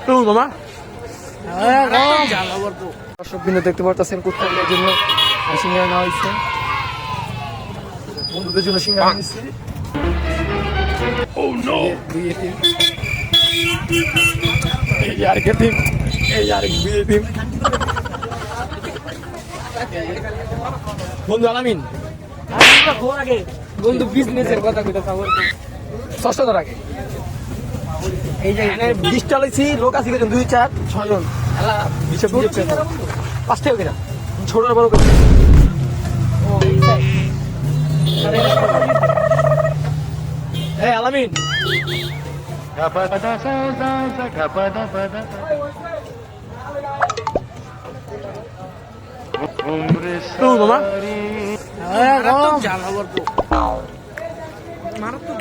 মামা দর্শক বিন্দু দেখতে পারতেছেন কুত্তাদের জন্য সিঙ্গারা নেওয়া হয়েছে, বন্ধুদের জন্য সিঙ্গারা নিচ্ছে। এই আরেক টিম, এই আরেক বিয়ে টিম। বন্ধু আলামিন বন্ধু বিজনেসের কথা কইতা ষষ্ঠ ধর আগে এই যে এখানে 20টা লইছি, লোক আছে কিন্তু 2 4 6 জন খেলা বিশেষ বুঝছে 5 টাকা কিনা ছোট বড় করছে। এই আলামিন মামা মারাত্মক